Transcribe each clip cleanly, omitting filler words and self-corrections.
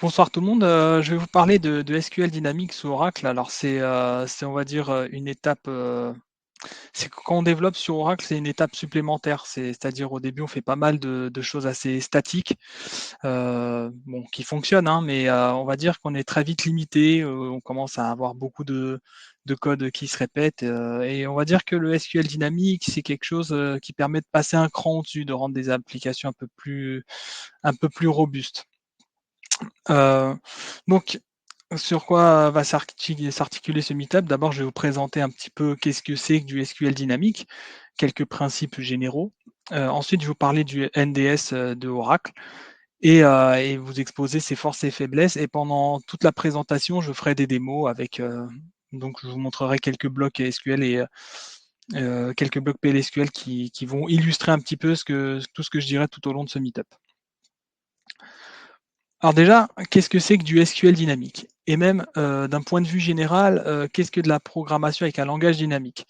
Bonsoir tout le monde, je vais vous parler de SQL Dynamics sous Oracle. Alors c'est on va dire, une étape, c'est que quand on développe sur Oracle, c'est une étape supplémentaire. C'est-à-dire au début, on fait pas mal de choses assez statiques, bon qui fonctionnent, hein, mais on va dire qu'on est très vite limité, on commence à avoir beaucoup de code qui se répète, et on va dire que le SQL Dynamics, c'est quelque chose, qui permet de passer un cran au-dessus, de rendre des applications un peu plus robustes. Heu, donc sur quoi va s'articuler ce meet-up? D'abord, je vais vous présenter un petit peu qu'est-ce que c'est que du SQL dynamique, quelques principes généraux. Ensuite, je vais vous parler du NDS, de Oracle et vous exposer ses forces et faiblesses, et pendant toute la présentation, je ferai des démos avec, donc je vous montrerai quelques blocs SQL et quelques blocs PLSQL qui vont illustrer un petit peu tout ce que je dirai tout au long de ce meet-up. Alors déjà, qu'est-ce que c'est que du SQL dynamique? Et même, d'un point de vue général, qu'est-ce que de la programmation avec un langage dynamique?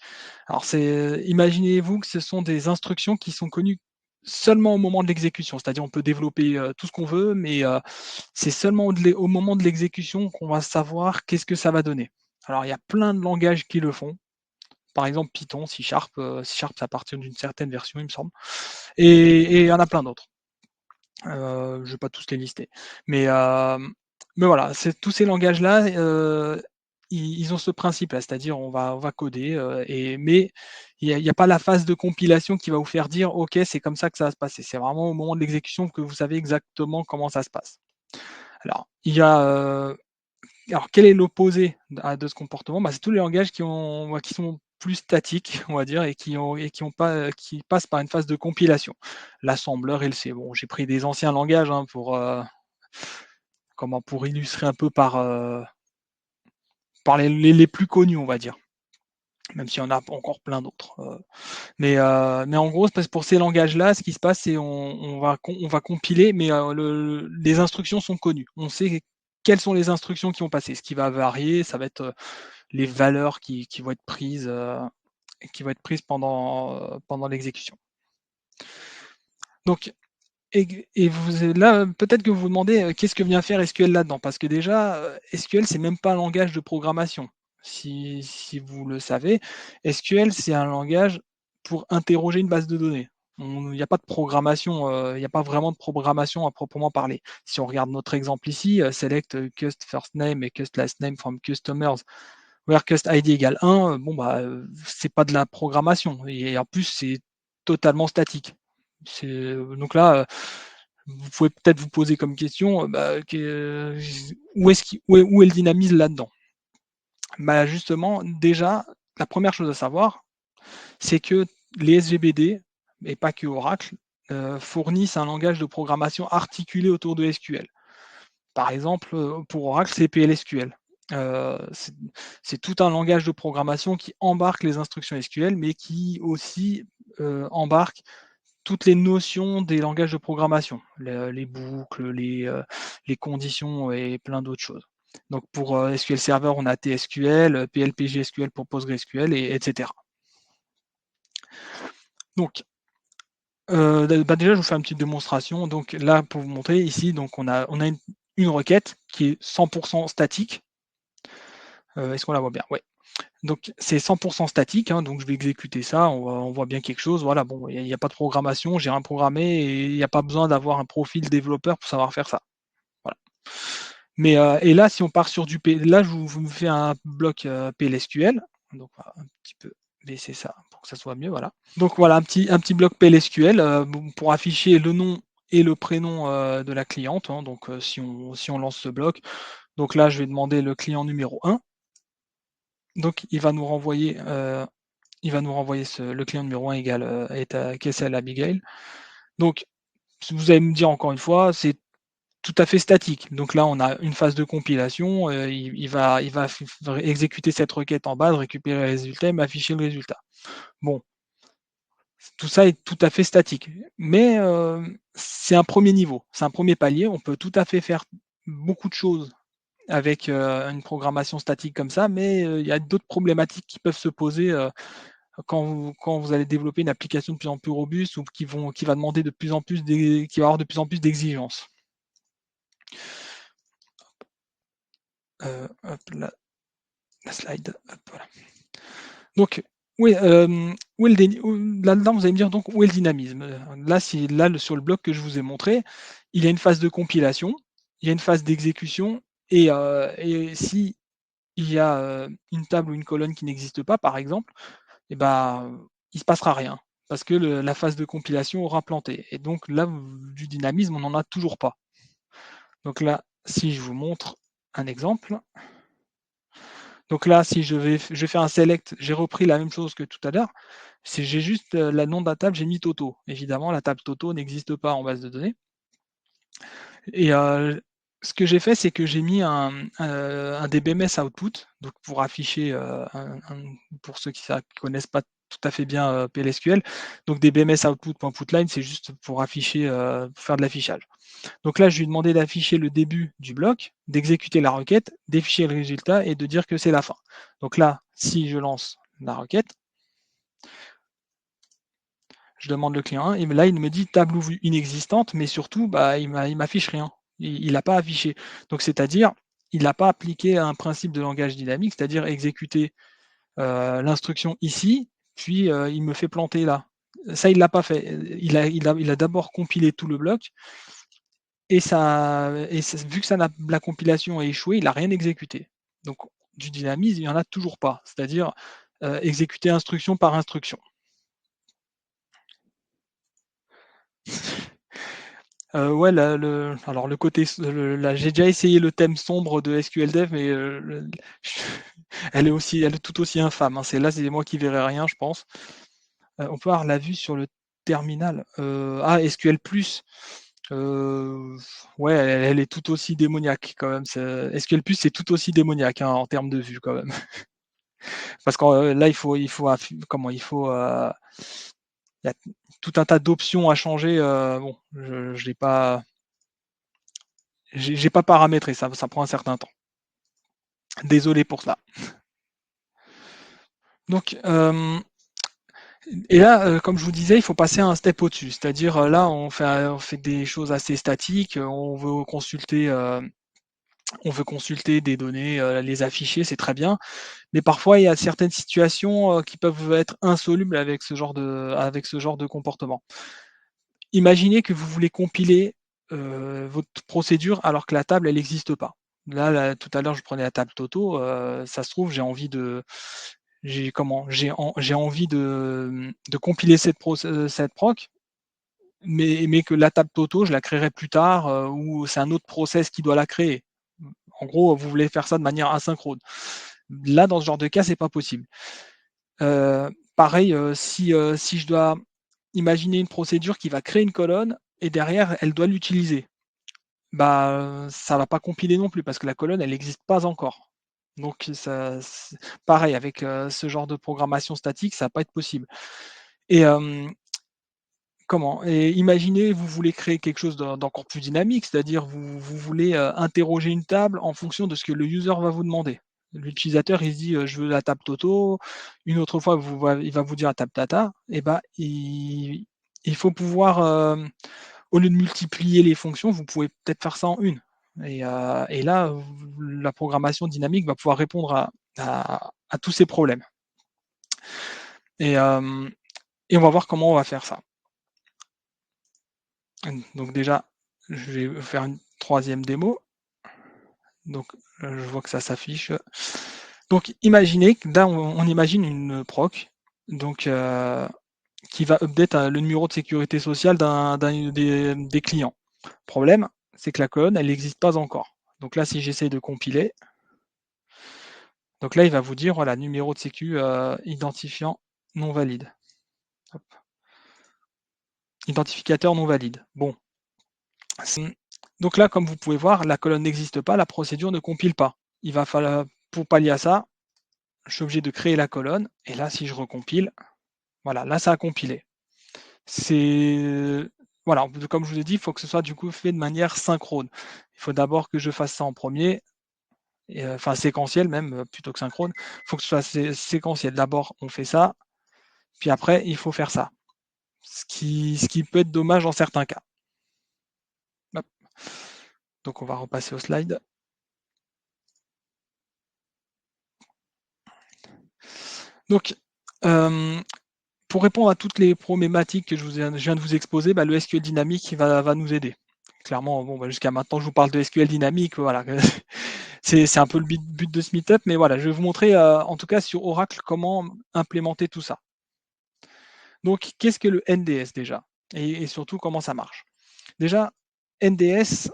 Alors imaginez-vous que ce sont des instructions qui sont connues seulement au moment de l'exécution. C'est-à-dire on peut développer, tout ce qu'on veut, mais, c'est seulement au moment de l'exécution qu'on va savoir qu'est-ce que ça va donner. Alors il y a plein de langages qui le font. Par exemple Python, C Sharp ça appartient d'une certaine version, il me semble, et il y en a plein d'autres. Je ne vais pas tous les lister. Mais, mais voilà, c'est tous ces langages-là, ils ont ce principe-là, c'est-à-dire on va coder, mais il y a pas la phase de compilation qui va vous faire dire: «OK, c'est comme ça que ça va se passer». C'est vraiment au moment de l'exécution que vous savez exactement comment ça se passe. Alors, alors quel est l'opposé de ce comportement? Bah, c'est tous les langages qui sont plus statiques, on va dire, et qui ont pas, qui passent par une phase de compilation. L'assembleur et le C. Bon, j'ai pris des anciens langages, hein, pour illustrer un peu par les plus connus, on va dire, même s'il y en a encore plein d'autres, mais en gros, c'est parce que pour ces langages-là, ce qui se passe, c'est on va compiler, mais les instructions sont connues. On sait quelles sont les instructions qui vont passer. Ce qui va varier, ça va être, les valeurs qui vont être prises pendant l'exécution. Donc et vous là, peut-être que vous vous demandez, qu'est-ce que vient faire SQL là-dedans? Parce que déjà, SQL, c'est même pas un langage de programmation. Si vous le savez, SQL, c'est un langage pour interroger une base de données. Il n'y a pas de programmation, il n'y a pas vraiment de programmation à proprement parler. Si on regarde notre exemple ici, select, cust first name et cust last name from customers where cust id égale 1, bon bah, c'est pas de la programmation, et en plus, c'est totalement statique. Donc là, vous pouvez peut-être vous poser comme question, bah, où est le dynamisme là-dedans? Bah, justement, déjà, la première chose à savoir, c'est que les SGBD, et pas que Oracle, fournissent un langage de programmation articulé autour de SQL. Par exemple, pour Oracle, c'est PLSQL. C'est tout un langage de programmation qui embarque les instructions SQL, mais qui aussi, embarque toutes les notions des langages de programmation, les boucles, les conditions et plein d'autres choses. Donc pour, SQL Server, on a TSQL, PLPGSQL pour PostgreSQL, etc. Donc, bah, déjà, je vous fais une petite démonstration. Donc là, pour vous montrer ici, donc on a une requête qui est 100% statique. Est-ce qu'on la voit bien? Ouais. Donc c'est 100% statique, hein, donc je vais exécuter ça, on voit bien quelque chose. Voilà, bon, il y a pas de programmation, j'ai rien programmé, et il n'y a pas besoin d'avoir un profil développeur pour savoir faire ça. Voilà. Mais, et là, si on part sur là, je vous fais un bloc, PLSQL, donc on va un petit peu baisser ça pour que ça soit mieux, voilà. Donc voilà, un petit bloc PLSQL, bon, pour afficher le nom et le prénom, de la cliente, hein. Donc, si on lance ce bloc, donc là, je vais demander le client numéro 1. Donc il va nous renvoyer le client numéro 1 égale, est à Kessel Abigail. Donc vous allez me dire encore une fois, c'est tout à fait statique. Donc là, on a une phase de compilation, il va exécuter cette requête en base, récupérer le résultat et m'afficher le résultat. Bon, tout ça est tout à fait statique. Mais, c'est un premier niveau, c'est un premier palier. On peut tout à fait faire beaucoup de choses avec, une programmation statique comme ça, mais, il y a d'autres problématiques qui peuvent se poser, quand vous allez développer une application de plus en plus robuste, ou qui va demander de plus en plus qui va avoir de plus en plus d'exigences. Hop là, la slide, hop, voilà. Donc, oui, où est le déni où là-dedans, vous allez me dire donc où est le dynamisme? Là, c'est là, sur le bloc que je vous ai montré, il y a une phase de compilation, il y a une phase d'exécution et si il y a, une table ou une colonne qui n'existe pas, par exemple, et ben, il se passera rien parce que la phase de compilation aura planté et donc là, du dynamisme, on n'en a toujours pas. Donc là, si je vous montre un exemple, donc là, si je vais faire un select, j'ai repris la même chose que tout à l'heure, c'est j'ai juste, le nom de la table, j'ai mis Toto. Évidemment, la table Toto n'existe pas en base de données et ce que j'ai fait, c'est que j'ai mis un DBMS output, donc pour afficher, pour ceux qui connaissent pas tout à fait bien, PLSQL, donc DBMS output.putline, c'est juste pour afficher, pour faire de l'affichage. Donc là, je lui ai demandé d'afficher le début du bloc, d'exécuter la requête, d'afficher le résultat et de dire que c'est la fin. Donc là, si je lance la requête, je demande le client 1, et là, il me dit table ouverte inexistante, mais surtout, bah, il m'affiche rien. Il n'a pas affiché. Donc, c'est-à-dire, il n'a pas appliqué un principe de langage dynamique, c'est-à-dire exécuter l'instruction ici, puis il me fait planter là. Ça, il l'a pas fait. Il a d'abord compilé tout le bloc, vu que la compilation a échoué, il n'a rien exécuté. Donc, du dynamisme, il n'y en a toujours pas, c'est-à-dire exécuter instruction par instruction. Ouais, alors le côté, j'ai déjà essayé le thème sombre de SQL Dev, mais elle est tout aussi infâme, hein. C'est moi qui verrai rien, je pense. On peut avoir la vue sur le terminal. SQL+. Euh, ouais, elle est tout aussi démoniaque quand même. SQL+, c'est tout aussi démoniaque, hein, en termes de vue quand même. Parce que là, comment il y a tout un tas d'options à changer. Bon, je l'ai pas, j'ai pas paramétré, ça prend un certain temps. Désolé pour ça. Donc, et là, comme je vous disais, il faut passer un step au-dessus. C'est-à-dire, là, on fait des choses assez statiques. On veut consulter des données, les afficher, c'est très bien. Mais parfois, il y a certaines situations qui peuvent être insolubles avec ce genre de comportement. Imaginez que vous voulez compiler votre procédure alors que la table, elle n'existe pas. Là, tout à l'heure, je prenais la table Toto. Ça se trouve, j'ai envie de compiler cette proc, mais que la table Toto, je la créerai plus tard, ou c'est un autre process qui doit la créer. En gros, vous voulez faire ça de manière asynchrone. Là, dans ce genre de cas, c'est pas possible. Pareil, si je dois imaginer une procédure qui va créer une colonne et derrière, elle doit l'utiliser, bah, ça va pas compiler non plus parce que la colonne, elle n'existe pas encore. Donc pareil avec, ce genre de programmation statique, ça va pas être possible. Et imaginez, vous voulez créer quelque chose d'encore plus dynamique, c'est-à-dire vous voulez, interroger une table en fonction de ce que le user va vous demander. L'utilisateur, il se dit, «Je veux la table Toto», une autre fois, il va vous dire la table Tata, et bah, il faut pouvoir, au lieu de multiplier les fonctions, vous pouvez peut-être faire ça en une. Et là, la programmation dynamique va pouvoir répondre à tous ces problèmes. Et et on va voir comment on va faire ça. Donc déjà, je vais vous faire une troisième démo. Donc, je vois que ça s'affiche. Donc imaginez que là, on imagine une proc, donc qui va update, le numéro de sécurité sociale des clients. Problème, c'est que la colonne, elle n'existe pas encore. Donc là, si j'essaie de compiler, donc là, il va vous dire, voilà, numéro de sécu, identifiant non valide. Hop. Identificateur non valide. Bon. Donc là, comme vous pouvez voir, la colonne n'existe pas, la procédure ne compile pas. Il va falloir, pour pallier à ça, je suis obligé de créer la colonne, et là, si je recompile, voilà, là, ça a compilé. C'est Voilà, comme je vous ai dit, il faut que ce soit du coup fait de manière synchrone. Il faut d'abord que je fasse ça en premier, et enfin séquentiel même, plutôt que synchrone. Il faut que ce soit séquentiel. D'abord, on fait ça, puis après, il faut faire ça. Ce qui peut être dommage dans certains cas. Hop. Donc on va repasser au slide. Donc, hem, pour répondre à toutes les problématiques que je viens de vous exposer, bah, le SQL dynamique va nous aider. Clairement, bon, bah, jusqu'à maintenant, je vous parle de SQL dynamique, voilà, c'est un peu le but de ce meet-up, mais voilà, je vais vous montrer, en tout cas sur Oracle, comment implémenter tout ça. Donc, qu'est-ce que le NDS déjà? Et surtout, comment ça marche? Déjà, NDS,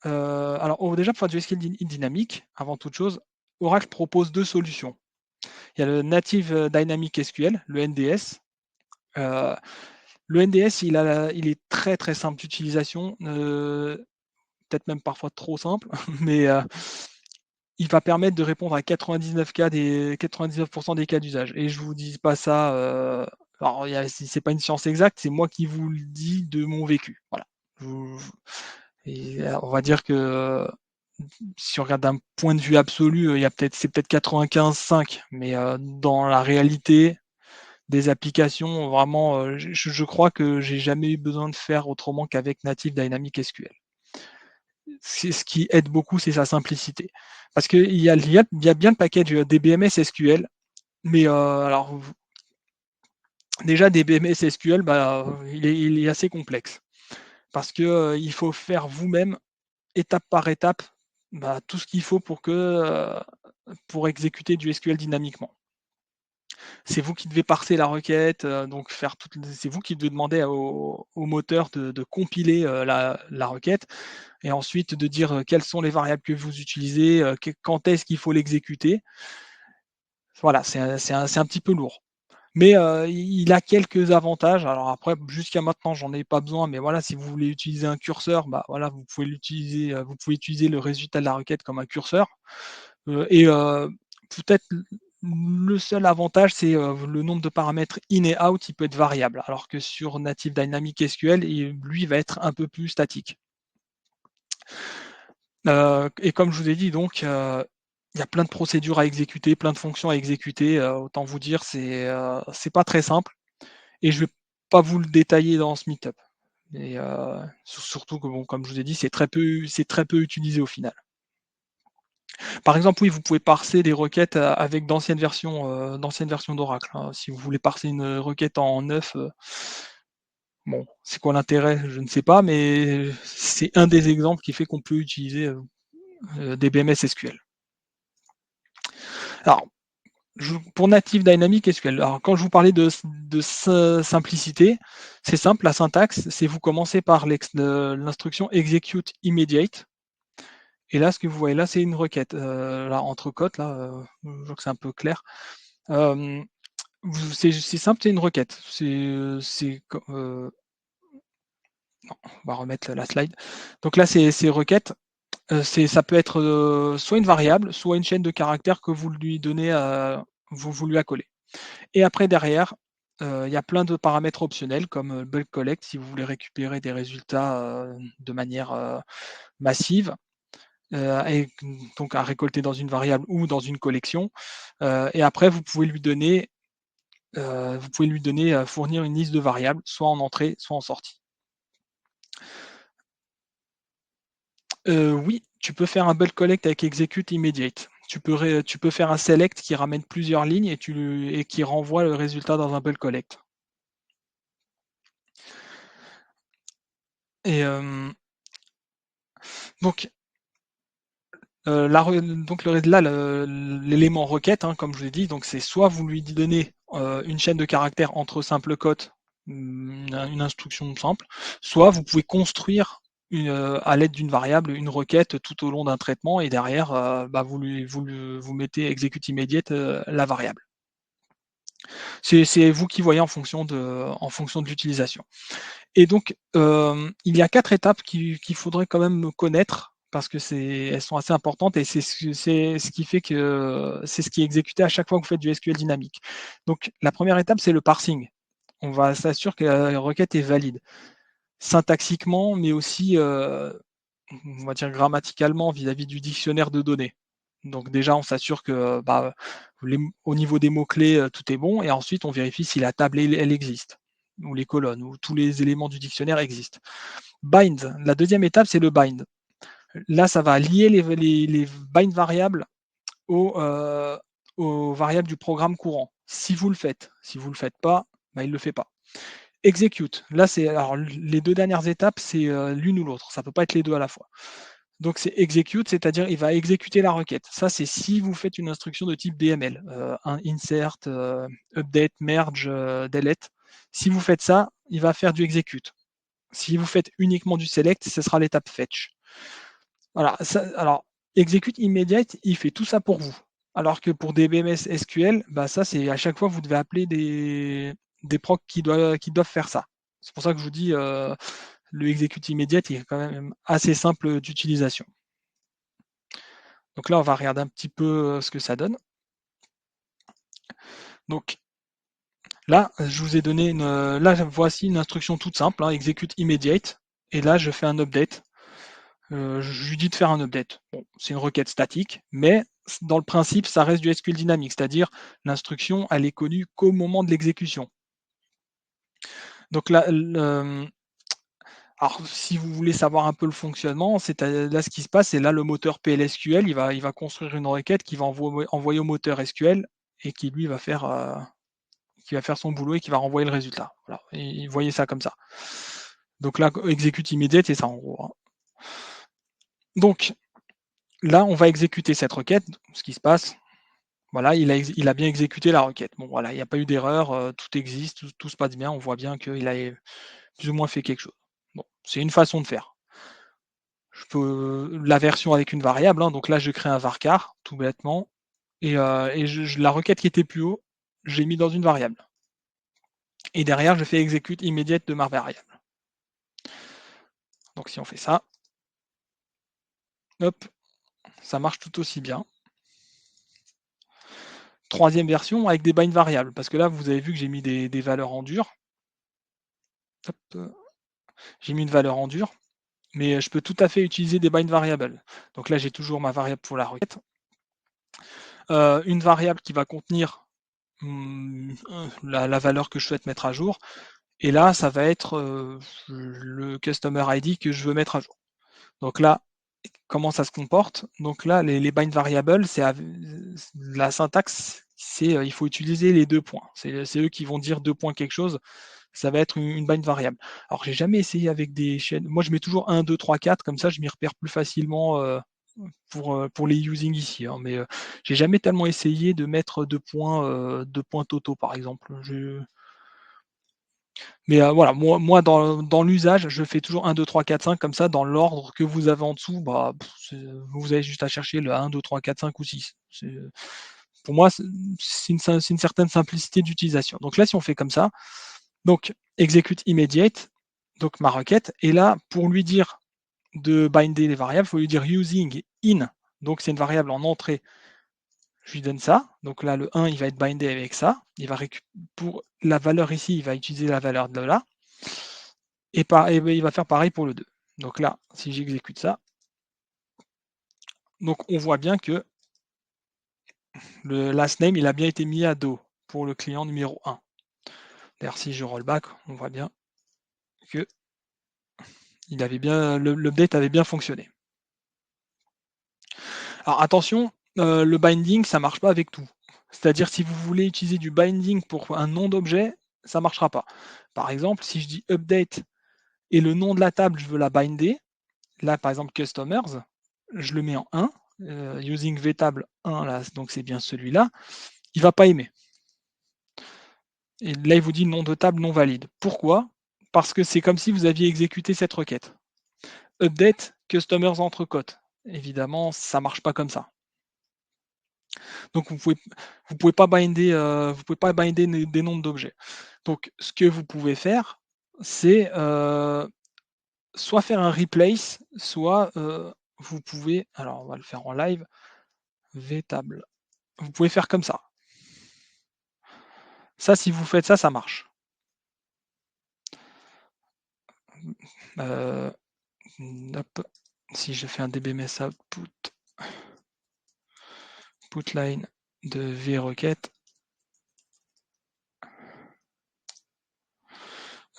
alors, déjà pour faire du SQL dynamique, avant toute chose, Oracle propose 2 solutions. Il y a le Native Dynamic SQL, le NDS. Heu, le NDS, il est très, très simple d'utilisation, peut-être même parfois trop simple, mais il va permettre de répondre à 99 des cas d'usage, et je vous dis pas ça, alors il y a c'est pas une science exacte, c'est moi qui vous le dis de mon vécu. Voilà. Vous Et on va dire que, si on regarde d'un point de vue absolu, il y a peut-être 95-5, mais dans la réalité des applications, vraiment, je crois que j'ai jamais eu besoin de faire autrement qu'avec Native Dynamic SQL. C'est ce qui aide beaucoup, c'est sa simplicité. Parce qu'il y a bien le package, DBMS SQL, mais alors déjà DBMS SQL, bah, il est assez complexe parce que, il faut faire vous-même, étape par étape, bah, tout ce qu'il faut pour exécuter du SQL dynamiquement. C'est vous qui devez parser la requête, donc faire c'est vous qui devez demander au moteur de compiler, la requête, et ensuite de dire, quelles sont les variables que vous utilisez, quand est-ce qu'il faut l'exécuter. Voilà, c'est un petit peu lourd. Mais, il a quelques avantages. Alors après, jusqu'à maintenant, j'en ai pas besoin, mais voilà, si vous voulez utiliser un curseur, bah, voilà, vous pouvez utiliser le résultat de la requête comme un curseur. Et peut-être le seul avantage, c'est, le nombre de paramètres in et out, il peut être variable, alors que sur Native Dynamic SQL, lui, il va être un peu plus statique. Et comme je vous ai dit donc, il y a plein de procédures à exécuter, plein de fonctions à exécuter, autant vous dire, c'est pas très simple, et je vais pas vous le détailler dans ce meet-up. Et surtout que bon, comme je vous ai dit, c'est très peu utilisé au final. Par exemple, oui, vous pouvez parser des requêtes, avec d'anciennes versions d'Oracle, hein. Si vous voulez parser une requête en 9, bon, c'est quoi l'intérêt? Je ne sais pas, mais c'est un des exemples qui fait qu'on peut utiliser, des BMS SQL. Alors, pour Native Dynamic SQL, alors quand je vous parlais de simplicité, c'est simple, la syntaxe, c'est vous commencez par l'instruction execute immediate, et là, ce que vous voyez là, c'est une requête, là, entre cotes, là, je vois que c'est un peu clair. Hem, c'est simple, c'est une requête. Non, on va remettre la slide. Donc là, c'est requête, ça peut être, soit une variable, soit une chaîne de caractères que vous lui donnez, vous lui accolez. Et après derrière, il y a plein de paramètres optionnels comme, bulk collect si vous voulez récupérer des résultats, de manière, massive, et donc à récolter dans une variable ou dans une collection. Et après vous pouvez lui donner, fournir une liste de variables, soit en entrée, soit en sortie. Oui, tu peux faire un bulk collect avec execute immediate. Tu peux faire un select qui ramène plusieurs lignes et qui renvoie le résultat dans un bulk collect. Et donc la re donc le là, l'élément requête, hein, comme je vous l'ai dit, donc c'est soit vous lui donnez, une chaîne de caractères entre simples cotes, une instruction simple, soit vous pouvez construire à l'aide d'une variable, une requête tout au long d'un traitement, et derrière, bah, vous mettez execute immediate, la variable. C'est vous qui voyez en fonction de l'utilisation. Et donc, il y a 4 étapes qu'il faudrait quand même connaître parce que elles sont assez importantes, et c'est ce qui fait que c'est ce qui est exécuté à chaque fois que vous faites du SQL dynamique. Donc la première étape, c'est le parsing. On va s'assurer que la requête est valide, syntaxiquement, mais aussi, on va dire grammaticalement vis-à-vis du dictionnaire de données. Donc déjà, on s'assure que, bah, au niveau des mots-clés, tout est bon, et ensuite on vérifie si la table elle existe, ou les colonnes, ou tous les éléments du dictionnaire existent. Bind, la deuxième étape, c'est le bind. Là, ça va lier les bind variables au, aux variables du programme courant, si vous le faites. Si vous ne le faites pas, bah, il ne le fait pas. Execute, là, c'est alors les 2 dernières étapes, c'est, l'une ou l'autre, ça ne peut pas être les 2 à la fois. Donc c'est execute, c'est-à-dire il va exécuter la requête. Ça, c'est si vous faites une instruction de type DML, un insert, update, merge, delete. Si vous faites ça, il va faire du execute. Si vous faites uniquement du select, ce sera l'étape fetch. Voilà, ça, alors execute immediate, il fait tout ça pour vous. Alors que pour DBMS SQL, bah ça c'est à chaque fois vous devez appeler des procs qui doivent faire ça. C'est pour ça que je vous dis le execute immediate il est quand même assez simple d'utilisation. Donc là on va regarder un petit peu ce que ça donne. Donc là je vous ai donné là voici une instruction toute simple, hein, execute immediate, et là je fais un update. Je lui dis de faire un update. Bon, c'est une requête statique, mais dans le principe, ça reste du SQL dynamique, c'est-à-dire l'instruction, elle est connue qu'au moment de l'exécution. Donc là, alors si vous voulez savoir un peu le fonctionnement, c'est là ce qui se passe, c'est là le moteur PLSQL, il va construire une requête qui va envoyer au moteur SQL et qui va faire son boulot et qui va renvoyer le résultat. Voilà. Et vous voyez ça comme ça. Donc là, exécute immédiate, c'est ça en gros, hein. Donc là, on va exécuter cette requête. Ce qui se passe, voilà, il a bien exécuté la requête. Bon, voilà, il n'y a pas eu d'erreur, tout existe, tout se passe bien. On voit bien qu'il a plus ou moins fait quelque chose. Bon, c'est une façon de faire. Je peux la version avec une variable, hein, donc là, je crée un varchar, tout bêtement, et la requête qui était plus haut, je l'ai mis dans une variable. Et derrière, je fais exécute immédiate de ma variable. Donc si on fait ça, hop, ça marche tout aussi bien. Troisième version avec des bind variables, parce que là, vous avez vu que j'ai mis des valeurs en dur. Hop, j'ai mis une valeur en dur, mais je peux tout à fait utiliser des bind variables. Donc là, j'ai toujours ma variable pour la requête. Une variable qui va contenir la valeur que je souhaite mettre à jour. Et là, ça va être le customer ID que je veux mettre à jour. Donc là, comment ça se comporte? Donc là, les bind variables, c'est la syntaxe, c'est il faut utiliser les 2 points. C'est eux qui vont dire 2 points quelque chose. Ça va être une bind variable. Alors j'ai jamais essayé avec des chaînes. Moi, je mets toujours 1, 2, 3, 4, comme ça, je m'y repère plus facilement pour les using ici, hein. Mais j'ai jamais tellement essayé de mettre 2 points totaux, par exemple. Mais voilà, moi dans l'usage, je fais toujours 1, 2, 3, 4, 5 comme ça, dans l'ordre que vous avez en dessous, bah, vous avez juste à chercher le 1, 2, 3, 4, 5 ou 6. Pour moi, c'est une certaine simplicité d'utilisation. Donc là, si on fait comme ça, donc execute immediate, donc ma requête, et là, pour lui dire de binder les variables, il faut lui dire using in, donc c'est une variable en entrée. Je lui donne ça, donc là le 1 il va être bindé avec ça, il va pour la valeur ici, il va utiliser la valeur de là, et il va faire pareil pour le 2. Donc là, si j'exécute ça, donc on voit bien que le last name il a bien été mis à dos pour le client numéro 1. D'ailleurs si je rollback, on voit bien que l'update avait bien fonctionné. Alors attention, le binding ça marche pas avec tout. C'est-à-dire si vous voulez utiliser du binding pour un nom d'objet, ça marchera pas. Par exemple, si je dis update et le nom de la table, je veux la binder. Là, par exemple, customers, je le mets en 1, using vtable 1, là, donc c'est bien celui-là. Il ne va pas aimer. Et là, il vous dit nom de table non valide. Pourquoi? Parce que c'est comme si vous aviez exécuté cette requête. Update customers entre cotes. Évidemment, ça ne marche pas comme ça. Donc vous pouvez pas binder, des noms d'objets. Donc ce que vous pouvez faire, c'est soit faire un replace, soit vous pouvez, alors on va le faire en live, vtable. Vous pouvez faire comme ça. Ça, si vous faites ça, ça marche. Hop. Si je fais un dbms output, line de vrequête,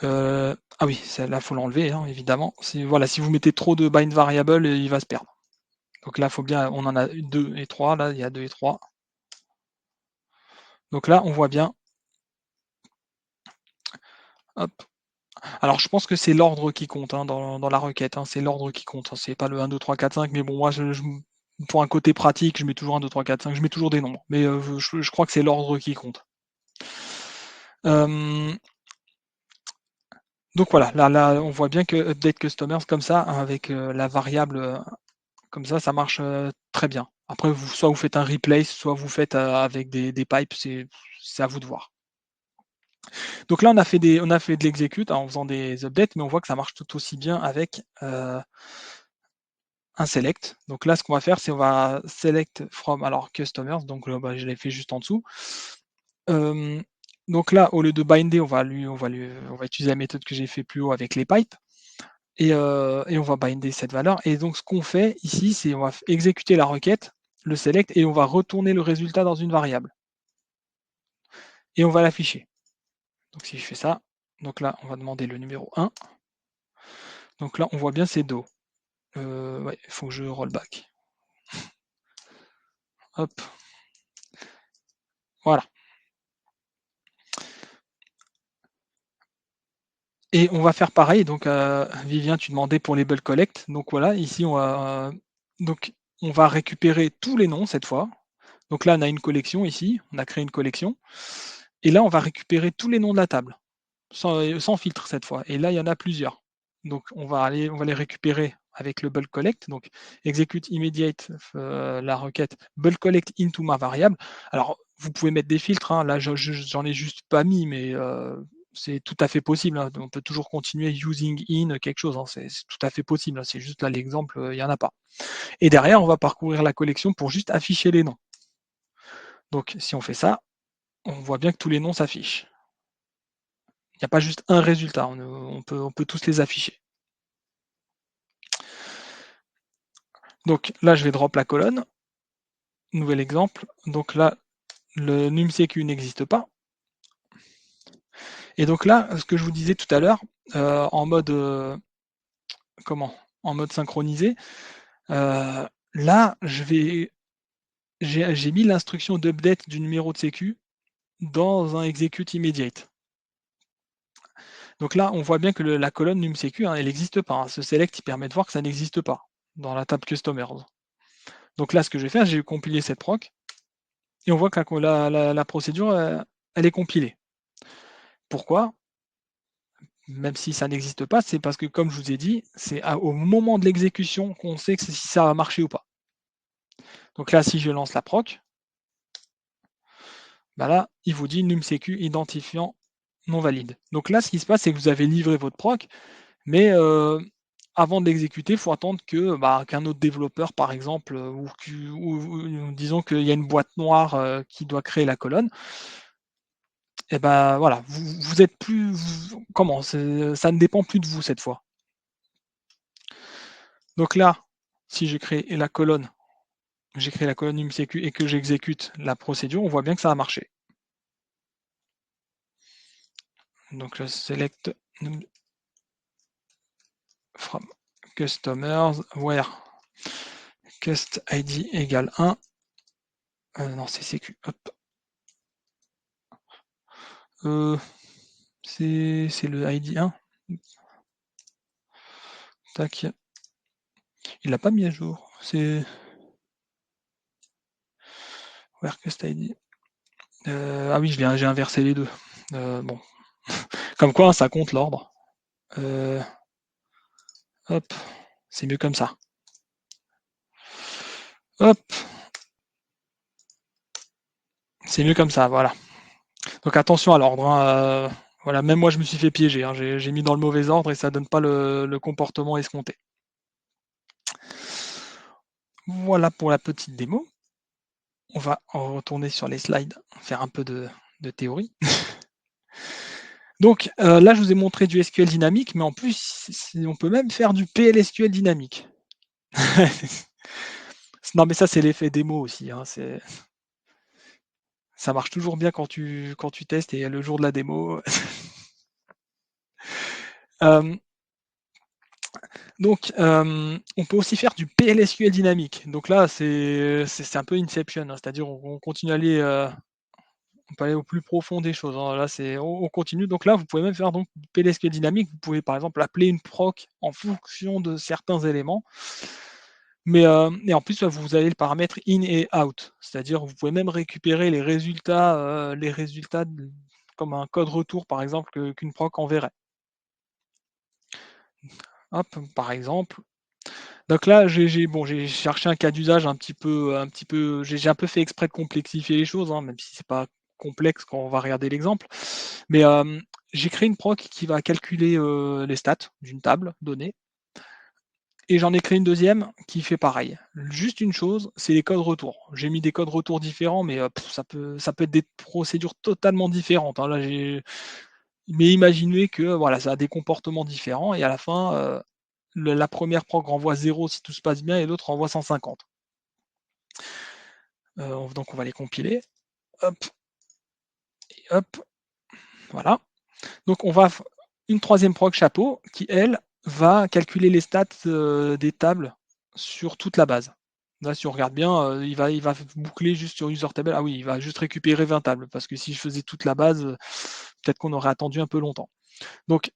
ah oui, celle-là, il faut l'enlever, hein, évidemment. Voilà, si vous mettez trop de bind variable, il va se perdre. Donc là, faut bien, on en a 2 et 3, là, il y a 2 et 3. Donc là, on voit bien, hop. Alors je pense que c'est l'ordre qui compte, hein, dans la requête, hein, c'est l'ordre qui compte, hein, c'est pas le 1, 2, 3, 4, 5, mais bon, moi, pour un côté pratique, je mets toujours 1, 2, 3, 4, 5, je mets toujours des nombres, mais je crois que c'est l'ordre qui compte. Hem, donc voilà, là, on voit bien que update customers comme ça, hein, avec, la variable, comme ça marche, très bien. Après soit vous faites un replace, soit vous faites, avec des pipes, c'est à vous de voir. Donc là, on a fait de l'execute en faisant des updates, mais on voit que ça marche tout aussi bien avec, un select. Donc là, ce qu'on va faire, c'est on va select from alors customers, donc bah, je l'ai fait juste en dessous. Hem, donc là, au lieu de binder, on va utiliser la méthode que j'ai fait plus haut avec les pipes et on va binder cette valeur et donc ce qu'on fait ici, c'est on va exécuter la requête, le select et on va retourner le résultat dans une variable et on va l'afficher. Donc si je fais ça, donc là, on va demander le numéro 1. Donc là, on voit bien c'est Do. Ouais, il faut que je rollback. Hop, voilà. Et on va faire pareil, donc Vivien, tu demandais pour les bulk collect, donc voilà, ici donc on va récupérer tous les noms cette fois. Donc là, on a une collection ici, on a créé une collection et là, on va récupérer tous les noms de la table, sans filtre cette fois et là, il y en a plusieurs. Donc on va les récupérer avec le bulk collect, donc execute immediate, la requête bulk collect into ma variable. Alors, vous pouvez mettre des filtres, hein, là, j'en ai juste pas mis, mais c'est tout à fait possible, hein. On peut toujours continuer using in quelque chose, hein, c'est tout à fait possible, hein. C'est juste là l'exemple, il y en a pas. Et derrière, on va parcourir la collection pour juste afficher les noms. Donc si on fait ça, on voit bien que tous les noms s'affichent. Il n'y a pas juste un résultat, on peut tous les afficher. Donc là, je vais drop la colonne. Nouvel exemple. Donc là, le numCQ n'existe pas. Et donc là, ce que je vous disais tout à l'heure, en mode comment? En mode synchronisé, là, j'ai mis l'instruction d'update du numéro de sécu dans un execute immediate. Donc là, on voit bien que la colonne numCQ, hein, elle n'existe pas, hein. Ce select, il permet de voir que ça n'existe pas dans la table customers. Donc là, ce que je vais faire, j'ai compilé cette proc et on voit que la procédure, elle est compilée. Pourquoi? Même si ça n'existe pas, c'est parce que comme je vous ai dit, c'est au moment de l'exécution qu'on sait que si ça va marcher ou pas. Donc là, si je lance la proc, bah là, il vous dit numCQ identifiant non valide. Donc là, ce qui se passe, c'est que vous avez livré votre proc, mais avant de l'exécuter, il faut attendre que qu'un autre développeur, par exemple, ou disons qu'il y a une boîte noire qui doit créer la colonne. Et ben voilà, vous êtes plus, comment, ça ne dépend plus de vous cette fois. Donc là, si j'ai créé la colonne numCQ et que j'exécute la procédure, on voit bien que ça a marché. Donc je select from customers where cust id égale 1. Non, c'est CQ. Hop. C'est le id 1. Tac. Il l'a pas mis à jour. C'est where cust id. Ah oui, j'ai inversé les deux. Bon. Comme quoi, ça compte l'ordre. Hop. C'est mieux comme ça. Hop. C'est mieux comme ça, voilà. Donc attention à l'ordre, hein, voilà, même moi je me suis fait piéger, hein, j'ai mis dans le mauvais ordre et ça donne pas le comportement escompté. Voilà pour la petite démo. On va retourner sur les slides, faire un peu de théorie. Donc là, je vous ai montré du SQL dynamique, mais en plus, on peut même faire du PLSQL dynamique. Non, mais ça, c'est l'effet démo aussi, hein, ça marche toujours bien quand tu testes et le jour de la démo. Donc, on peut aussi faire du PLSQL dynamique. Donc là, c'est un peu Inception, hein, c'est-à-dire on continue à aller, On peut aller au plus profond des choses, hein. Là, on continue. Donc là, vous pouvez même faire donc PLSQL dynamique. Vous pouvez, par exemple, appeler une proc en fonction de certains éléments. Mais, et en plus, vous avez le paramètre in et out. C'est-à-dire, vous pouvez même récupérer les résultats comme un code retour, par exemple, qu'une proc enverrait. Hop, par exemple. Donc là, j'ai cherché un cas d'usage j'ai un peu fait exprès de complexifier les choses, hein, même si c'est pas complexe quand on va regarder l'exemple. Mais, j'ai créé une proc qui va calculer, les stats d'une table donnée et j'en ai créé une deuxième qui fait pareil. Juste une chose, c'est les codes retours. J'ai mis des codes retours différents, mais, ça peut être des procédures totalement différentes, hein. Là, mais imaginez que, voilà, ça a des comportements différents et à la fin, la première proc renvoie 0 si tout se passe bien et l'autre renvoie 150. Donc on va les compiler. Hop et hop, voilà. Donc on va une troisième proc chapeau qui, elle, va calculer les stats, des tables sur toute la base. Là, si on regarde bien, il va boucler juste sur user table. Ah oui, il va juste récupérer 20 tables parce que si je faisais toute la base, peut-être qu'on aurait attendu un peu longtemps. Donc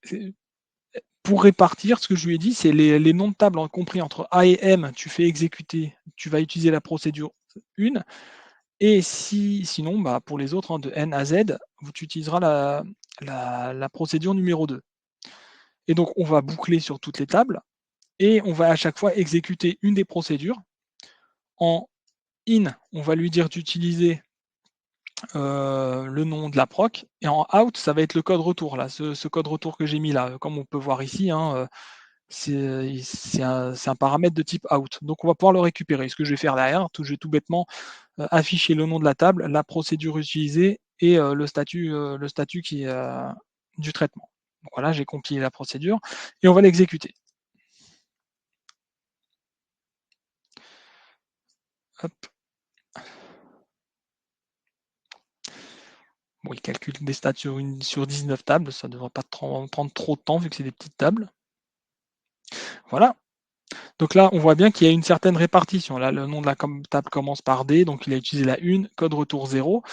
pour répartir, ce que je lui ai dit, c'est les noms de tables compris entre A et M, tu fais exécuter, tu vas utiliser la procédure 1. Et sinon, bah, pour les autres, hein, de N à Z, tu utiliseras la procédure numéro 2. Et donc, on va boucler sur toutes les tables et on va à chaque fois exécuter une des procédures. En in, on va lui dire d'utiliser le nom de la proc et en out, ça va être le code retour, là, ce code retour que j'ai mis là. Comme on peut voir ici, hein, c'est un paramètre de type out. Donc, on va pouvoir le récupérer. Ce que je vais faire derrière, je vais tout bêtement afficher le nom de la table, la procédure utilisée et le statut du traitement. Donc voilà, j'ai compilé la procédure et on va l'exécuter. Hop. Bon, il calcule des stats sur 19 tables, ça ne devrait pas prendre trop de temps vu que c'est des petites tables. Voilà. Donc là, on voit bien qu'il y a une certaine répartition. Là, le nom de la table commence par D, donc il a utilisé la 1, code retour 0.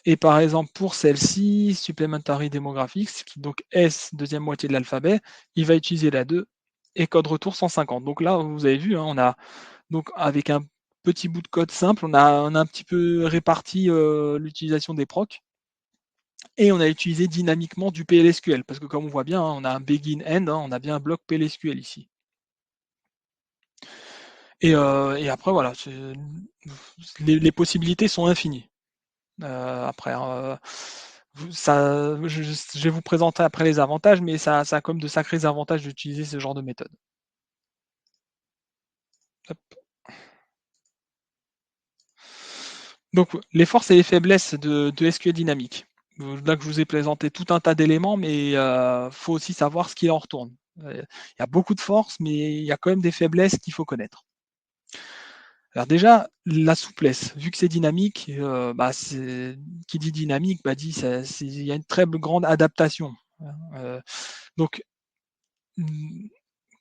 Et par exemple, pour celle-ci, Supplementary Demographics, qui donc S, deuxième moitié de l'alphabet, il va utiliser la 2 et code retour 150. Donc là, vous avez vu, hein, on a donc avec un petit bout de code simple, on a un petit peu réparti l'utilisation des procs et on a utilisé dynamiquement du PLSQL parce que comme on voit bien, hein, on a un begin end, hein, on a bien un bloc PLSQL ici. Et après voilà, les possibilités sont infinies. Après, je vais vous présenter après les avantages, mais ça a comme de sacrés avantages d'utiliser ce genre de méthode. Hop. Donc, les forces et les faiblesses de SQL dynamique. Là que je vous ai présenté tout un tas d'éléments, mais faut aussi savoir ce qui en retourne. Il y a beaucoup de forces, mais il y a quand même des faiblesses qu'il faut connaître. Alors déjà, la souplesse, vu que c'est dynamique, bah, qui dit dynamique, bah, dit il y a une très grande adaptation. Donc, mmh,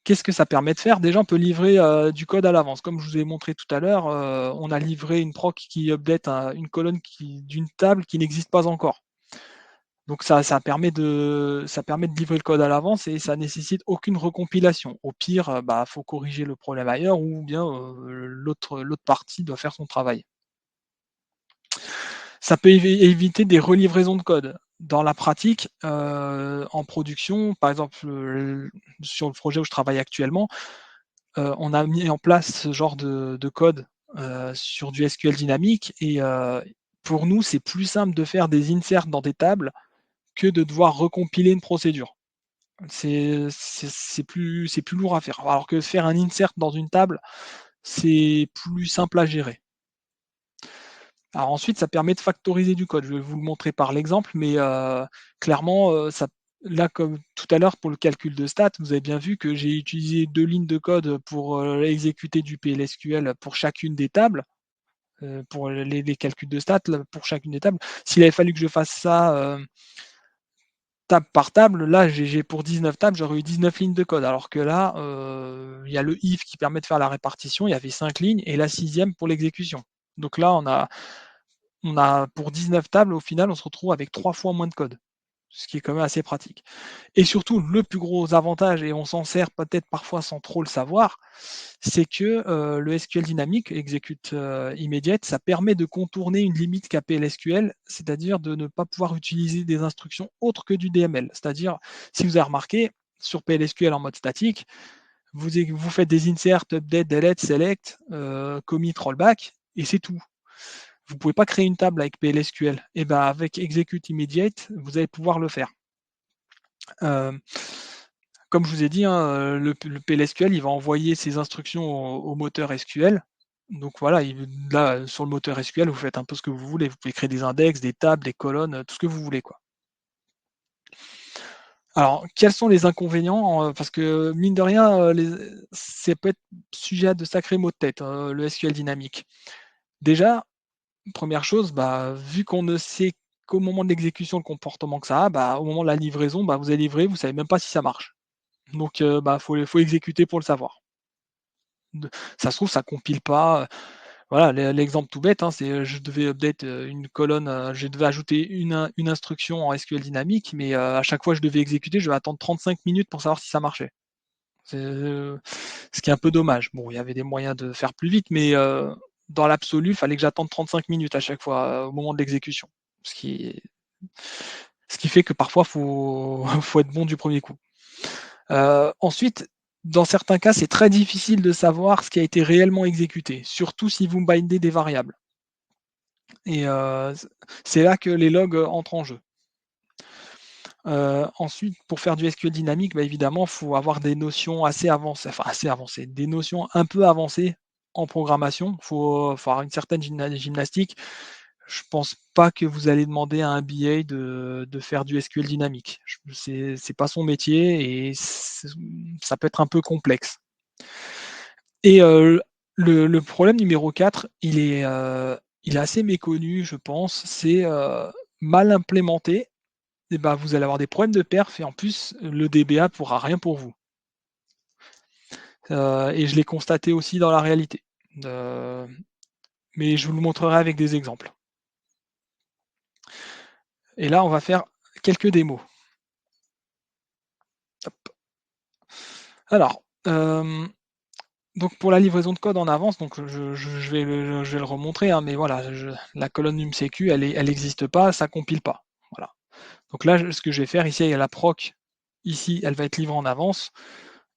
qu'est-ce que ça permet de faire? Déjà, on peut livrer du code à l'avance. Comme je vous ai montré tout à l'heure, on a livré une proc qui update une colonne d'une table qui n'existe pas encore. Donc ça permet de livrer le code à l'avance et ça nécessite aucune recompilation. Au pire, bah, faut corriger le problème ailleurs ou bien l'autre partie doit faire son travail. Ça peut éviter des relivraisons de code. Dans la pratique, en production, par exemple, sur le projet où je travaille actuellement, on a mis en place ce genre de code, sur du SQL dynamique et pour nous, c'est plus simple de faire des inserts dans des tables que de devoir recompiler une procédure. C'est plus lourd à faire. Alors que faire un insert dans une table, c'est plus simple à gérer. Alors ensuite, ça permet de factoriser du code. Je vais vous le montrer par l'exemple, mais clairement, là, comme tout à l'heure pour le calcul de stats, vous avez bien vu que j'ai utilisé 2 lignes de code pour, exécuter du PLSQL pour chacune des tables, pour les calculs de stats là, pour chacune des tables. S'il avait fallu que je fasse ça, table par table, là, j'ai pour 19 tables, j'aurais eu 19 lignes de code. Alors que là, il y a le if qui permet de faire la répartition, il y avait 5 lignes et la sixième pour l'exécution. Donc là, on a pour 19 tables, au final, on se retrouve avec 3 fois moins de code, ce qui est quand même assez pratique. Et surtout, le plus gros avantage, et on s'en sert peut-être parfois sans trop le savoir, c'est que le SQL dynamique, execute immediate, ça permet de contourner une limite qu'a PLSQL, c'est-à-dire de ne pas pouvoir utiliser des instructions autres que du DML. C'est-à-dire, si vous avez remarqué, sur PLSQL en mode statique, vous faites des insert, update, delete, select, commit, rollback, et c'est tout. Vous ne pouvez pas créer une table avec PLSQL. Et ben avec execute immediate, vous allez pouvoir le faire. Euh, Comme je vous ai dit, hein, le PLSQL, il va envoyer ses instructions au moteur SQL. Donc voilà, là, sur le moteur SQL, vous faites un peu ce que vous voulez. Vous pouvez créer des index, des tables, des colonnes, tout ce que vous voulez, quoi. Alors, quels sont les inconvénients? Parce que mine de rien, ça peut être sujet à de sacrés maux de tête, le SQL dynamique. Déjà, première chose, bah, vu qu'on ne sait qu'au moment de l'exécution le comportement que ça a, bah, au moment de la livraison, bah, vous allez livrer, vous savez même pas si ça marche. Donc, bah, faut exécuter pour le savoir. De Ça se trouve, ça compile pas, voilà, l'exemple tout bête, hein, c'est, je devais update, une colonne, je devais ajouter une instruction en SQL dynamique, mais, à chaque fois que je devais exécuter, je devais attendre 35 minutes pour savoir si ça marchait. C'est, ce qui est un peu dommage. Bon, il y avait des moyens de faire plus vite, mais, dans l'absolu, il fallait que j'attende 35 minutes à chaque fois, au moment de l'exécution. Ce qui ce qui fait que parfois, faut faut être bon du premier coup. Ensuite, dans certains cas, c'est très difficile de savoir ce qui a été réellement exécuté, surtout si vous bindez des variables. Et c'est là que les logs, entrent en jeu. Ensuite, pour faire du SQL dynamique, bah, évidemment, il faut avoir des notions assez avancées, enfin assez avancées, des notions un peu avancées en programmation. Faut avoir une certaine gymnastique. Je pense pas que vous allez demander à un BA de faire du SQL dynamique. C'est pas son métier, et ça peut être un peu complexe. Et le problème numéro 4, il est assez méconnu, je pense, c'est, mal implémenté, et ben, vous allez avoir des problèmes de perf, et en plus, le DBA pourra rien pour vous. Et je l'ai constaté aussi dans la réalité. Heu, mais je vous le montrerai avec des exemples. Et là, on va faire quelques démos. Hop. Alors, donc pour la livraison de code en avance, donc je vais le remontrer, hein, mais voilà, la colonne numCQ, elle existe pas, ça compile pas. Voilà. Donc là, ce que je vais faire ici, il y a la proc. Ici, elle va être livrée en avance.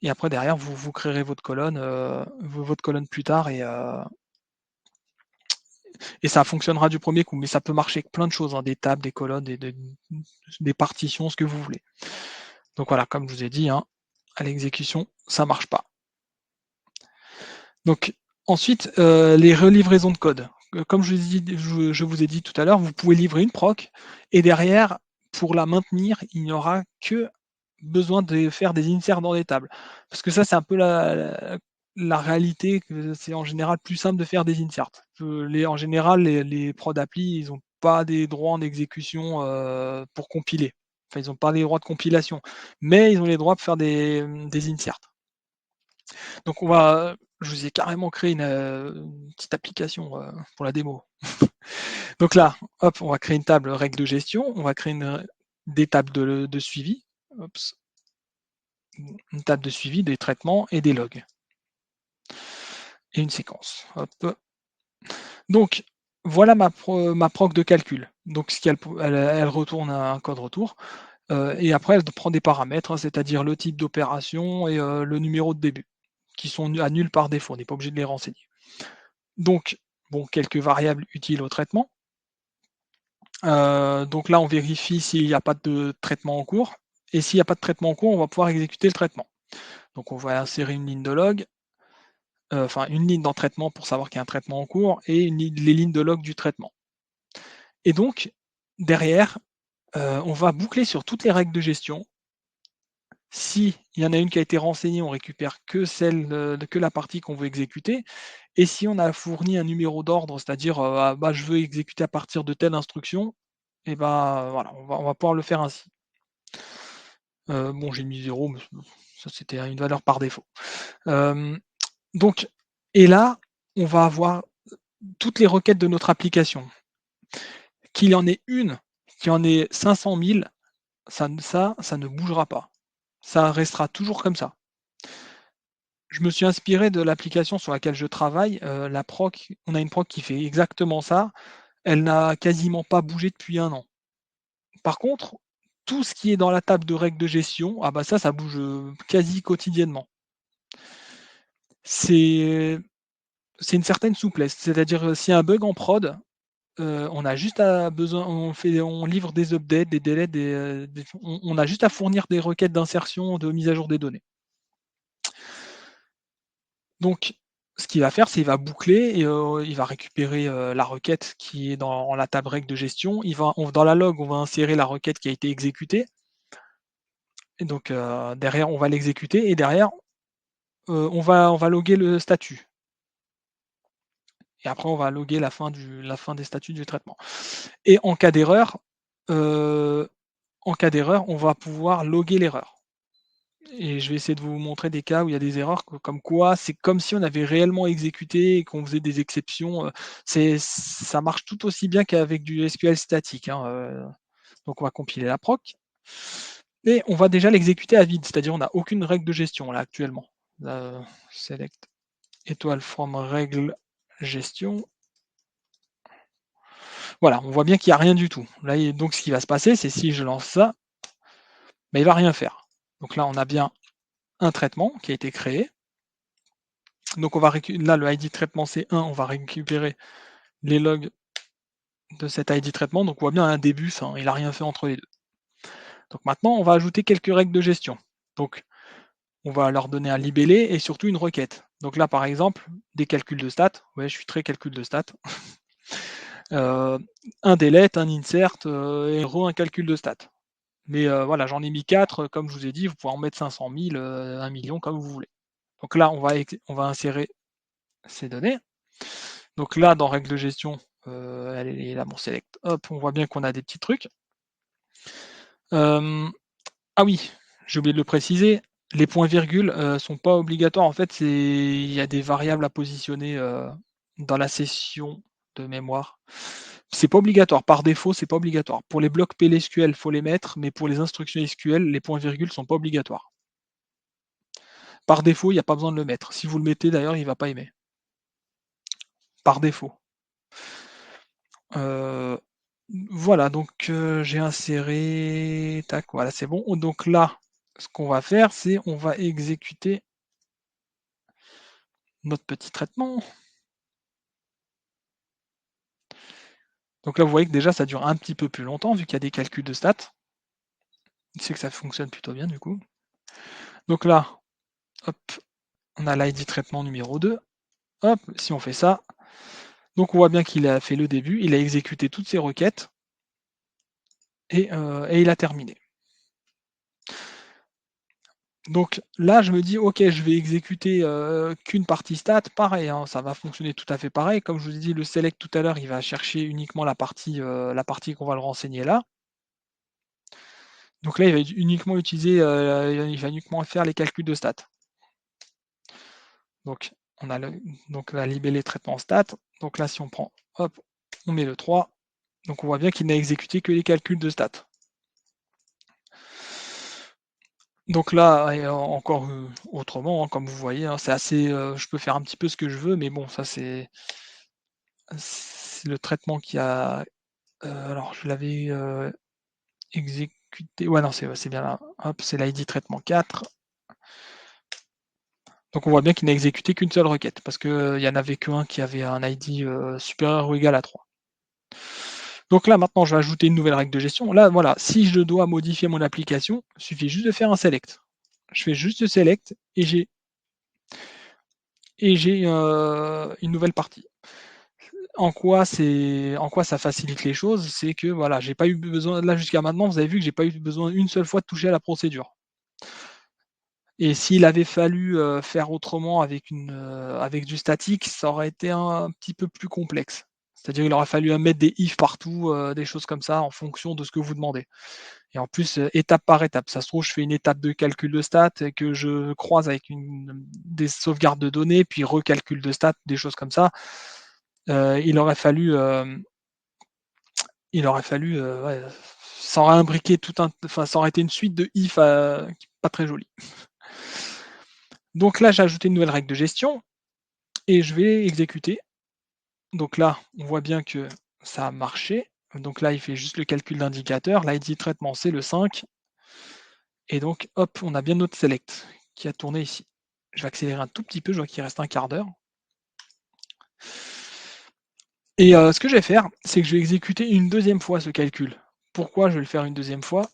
Et après, derrière, vous créerez votre colonne plus tard, et ça fonctionnera du premier coup. Mais ça peut marcher avec plein de choses, hein, des tables, des colonnes, des partitions, ce que vous voulez. Donc voilà, comme je vous ai dit, hein, à l'exécution, ça marche pas. Donc ensuite, les relivraisons de code. Comme je vous ai dit tout à l'heure, vous pouvez livrer une proc, et derrière, pour la maintenir, il n'y aura que besoin de faire des inserts dans des tables. Parce que ça, c'est un peu la réalité, que c'est en général plus simple de faire des inserts. En général, les prod appli, ils n'ont pas des droits en exécution, pour compiler. Enfin, ils n'ont pas les droits de compilation, mais ils ont les droits pour faire des inserts. Donc je vous ai carrément créé une petite application, pour la démo. Donc là, hop, on va créer une table règles de gestion, on va créer des tables de suivi, hop, une table de suivi des traitements et des logs, et une séquence. Hop. Donc voilà ma proc de calcul. Donc elle retourne un code retour, et après elle prend des paramètres, hein, c'est-à-dire le type d'opération et le numéro de début, qui sont à nul par défaut, on n'est pas obligé de les renseigner. Donc, bon, quelques variables utiles au traitement. Donc là, on vérifie s'il n'y a pas de traitement en cours, et s'il n'y a pas de traitement en cours, on va pouvoir exécuter le traitement. Donc on va insérer une ligne de log, enfin une ligne dans traitement pour savoir qu'il y a un traitement en cours, et les lignes de log du traitement. Et donc, derrière, on va boucler sur toutes les règles de gestion. S'il y en a une qui a été renseignée, on récupère que la partie qu'on veut exécuter. Et si on a fourni un numéro d'ordre, c'est-à-dire, ah bah, je veux exécuter à partir de telle instruction, et bah, voilà, on va pouvoir le faire ainsi. Bon, j'ai mis 0, mais ça c'était une valeur par défaut. Hem, donc, et là, on va avoir toutes les requêtes de notre application. Qu'il y en ait une, qu'il y en ait 500 000, ça ne bougera pas. Ça restera toujours comme ça. Je me suis inspiré de l'application sur laquelle je travaille, la proc, on a une proc qui fait exactement ça. Elle n'a quasiment pas bougé depuis 1 an. Par contre, tout ce qui est dans la table de règles de gestion, ah bah ça bouge, quasi quotidiennement. C'est c'est une certaine souplesse, c'est-à-dire, s'il y a un bug en prod, on a juste à besoin on livre des updates, des délais, on a juste à fournir des requêtes d'insertion, de mise à jour des données. Donc, ce qu'il va faire, c'est il va boucler et il va récupérer, la requête qui est dans la table règles de gestion. Dans la log, on va insérer la requête qui a été exécutée et donc, derrière, on va l'exécuter et derrière, on va loguer le statut et après on va loguer la fin des statuts du traitement et heu, en cas d'erreur, on va pouvoir loguer l'erreur. Et je vais essayer de vous montrer des cas où il y a des erreurs comme quoi c'est comme si on avait réellement exécuté et qu'on faisait des exceptions, ça marche tout aussi bien qu'avec du SQL statique, hein, donc on va compiler la proc et on va déjà l'exécuter à vide, c'est-à-dire on n'a aucune règle de gestion là actuellement. Select étoile from règle gestion. Voilà, on voit bien qu'il y a rien du tout. Là, donc ce qui va se passer, c'est si je lance ça, bah, il va rien faire. Donc là, on a bien un traitement qui a été créé. Donc on va là le ID traitement c'est 1, on va récupérer les logs de cet ID traitement, donc on voit bien un début, fin, il a rien fait entre les deux. Donc maintenant on va ajouter quelques règles de gestion. Donc on va leur donner un libellé et surtout une requête. Donc là par exemple, des calculs de stats, ouais je suis très calcul de stats. Euh, un delete, un insert, et un calcul de stats. Mais voilà, j'en ai mis 4, comme je vous ai dit, vous pouvez en mettre 500 000, 1 million, comme vous voulez. Donc là, on va insérer ces données. Donc là, dans règle de gestion, elle est là, mon select. Hop, on voit bien qu'on a des petits trucs. Ah oui, j'ai oublié de le préciser, les points-virgules sont pas obligatoires. En fait, il y a des variables à positionner dans la session de mémoire. C'est pas obligatoire. Par défaut, c'est pas obligatoire. Pour les blocs PLSQL, il faut les mettre, mais pour les instructions SQL, les points-virgules sont pas obligatoires. Par défaut, il n'y a pas besoin de le mettre. Si vous le mettez, d'ailleurs, il va pas aimer. Par défaut. Euh, Voilà, donc j'ai inséré, tac, voilà, c'est bon. Donc là, ce qu'on va faire, c'est on va exécuter notre petit traitement. Donc là, vous voyez que déjà, ça dure un petit peu plus longtemps, vu qu'il y a des calculs de stats. C'est que ça fonctionne plutôt bien, du coup. Donc là, hop, on a l'ID traitement numéro 2. Hop, si on fait ça, donc on voit bien qu'il a fait le début, il a exécuté toutes ses requêtes, et il a terminé. Donc là, je me dis, ok, je vais exécuter qu'une partie stat, pareil, hein, ça va fonctionner tout à fait pareil. Comme je vous ai dit, le select tout à l'heure, il va chercher uniquement la partie qu'on va le renseigner là. Donc là, il va uniquement utiliser, il va uniquement faire les calculs de stats. Donc on a donc la libellé traitement stat. Donc là, si on prend, hop, on met le 3. Donc on voit bien qu'il n'a exécuté que les calculs de stats. Donc là, et encore autrement, hein, comme vous voyez, hein, c'est assez, je peux faire un petit peu ce que je veux, mais bon, ça c'est le traitement qui a. Alors je l'avais exécuté. Ouais, non, c'est bien là. Hop, c'est l'ID traitement 4. Donc on voit bien qu'il n'a exécuté qu'une seule requête, parce qu'il n'y en avait qu'un qui avait un ID supérieur ou égal à 3. Donc là, maintenant, je vais ajouter une nouvelle règle de gestion. Là, voilà, si je dois modifier mon application, il suffit juste de faire un select. Je fais juste select et j'ai une nouvelle partie. En quoi ça facilite les choses? C'est que voilà, j'ai pas eu besoin, là jusqu'à maintenant, vous avez vu que j'ai pas eu besoin une seule fois de toucher à la procédure. Et s'il avait fallu faire autrement avec du statique, ça aurait été un petit peu plus complexe. C'est-à-dire il aurait fallu mettre des if partout, des choses comme ça en fonction de ce que vous demandez. Et en plus, étape par étape. Ça se trouve, je fais une étape de calcul de stats et que je croise avec des sauvegardes de données, puis recalcul de stats, des choses comme ça. Il aurait fallu Il aurait fallu, ouais, ça aurait imbriqué tout un enfin, ça aurait été une suite de if, pas très jolie. Donc là, j'ai ajouté une nouvelle règle de gestion et je vais exécuter. Donc là, on voit bien que ça a marché. Donc là, il fait juste le calcul d'indicateur. L'ID traitement, c'est le 5 et donc hop, on a bien notre select qui a tourné ici. Je vais accélérer un tout petit peu, je vois qu'il reste un quart d'heure. Et ce que je vais faire, c'est que je vais exécuter une deuxième fois ce calcul. Pourquoi je vais le faire une deuxième fois?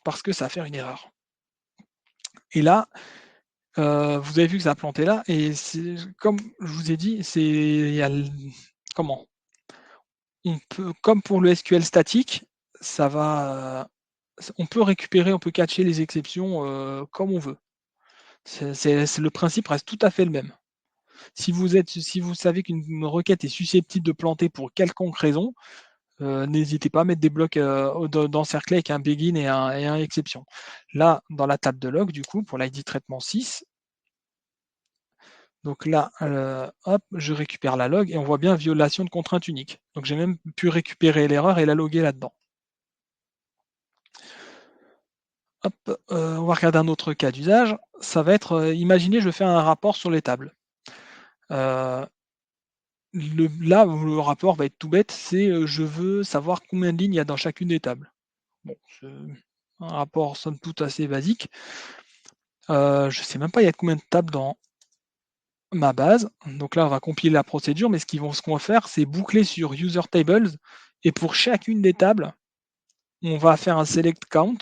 Parce que ça va faire une erreur. Et là, vous avez vu que ça a planté là et c'est comme je vous ai dit, c'est il y a l comment? On peut comme pour le SQL statique, ça va, on peut récupérer, on peut catcher les exceptions, comme on veut. C'est le principe reste tout à fait le même. Si vous savez qu'une requête est susceptible de planter pour quelconque raison, n'hésitez pas à mettre des blocs, au d'encercler avec un begin et un exception. Là, dans la table de log, du coup, pour l'ID traitement 6, donc là, hop, je récupère la log et on voit bien violation de contrainte unique. Donc j'ai même pu récupérer l'erreur et la loguer là-dedans. Hop, on va regarder un autre cas d'usage. Ça va être, imaginez je fais un rapport sur les tables. Heu, là où le rapport va être tout bête, c'est, je veux savoir combien de lignes il y a dans chacune des tables. Bon, c'est un rapport somme toute assez basique. Je sais même pas il y a combien de tables dans ma base. Donc là, on va compiler la procédure, mais ce qu'on va faire, c'est boucler sur user tables et pour chacune des tables, on va faire un select count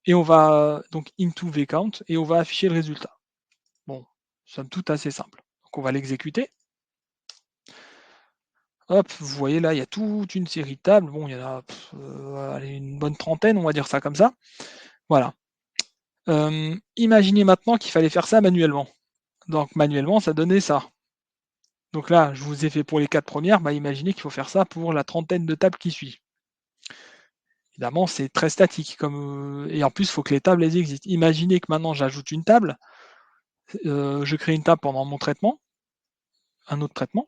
et on va donc into vcount et on va afficher le résultat. Bon, somme toute assez simple. Donc on va l'exécuter. Hop, vous voyez là, il y a toute une série de tables. Bon, il y en a allez, une bonne trentaine, on va dire ça comme ça. Voilà. Imaginez maintenant qu'il fallait faire ça manuellement. Donc manuellement, ça donnait ça. Donc là, je vous ai fait pour les 4 premières, bah, imaginez qu'il faut faire ça pour la trentaine de tables qui suit. Évidemment, c'est très statique comme, et en plus, il faut que les tables, elles existent. Imaginez que maintenant j'ajoute une table, je crée une table pendant mon traitement, un autre traitement.